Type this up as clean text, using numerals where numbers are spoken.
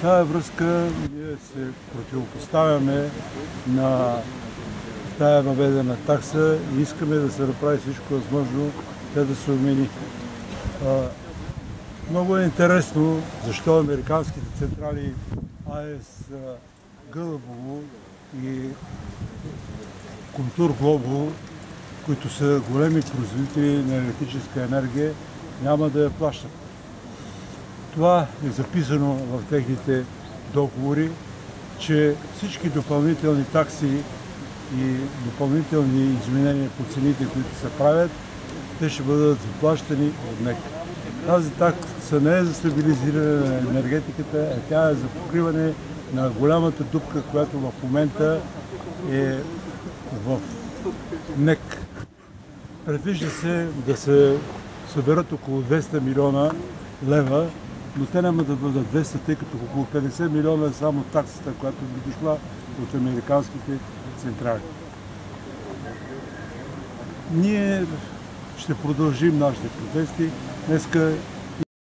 тази връзка ние се противопоставяме на тая въведена такса и искаме да се направи всичко възможно тя да се отмени. Много е интересно защо американските централи АЕС Гълъбово и Контур Глобул, които са големи производители на електрическа енергия, няма да я плащат. Това е записано в техните договори, че всички допълнителни такси и допълнителни изменения по цените, които се правят, те ще бъдат заплащани от НЕК. Тази такса не е за стабилизиране на енергетиката, а тя е за покриване на голямата дупка, която в момента е в НЕК. Предвижда се да се съберат около 200 милиона лева, но те няма да бъдат 200, тъй като около 50 милиона е само таксата, която би дошла от американските централи. Ние ще продължим нашите протести. Днеска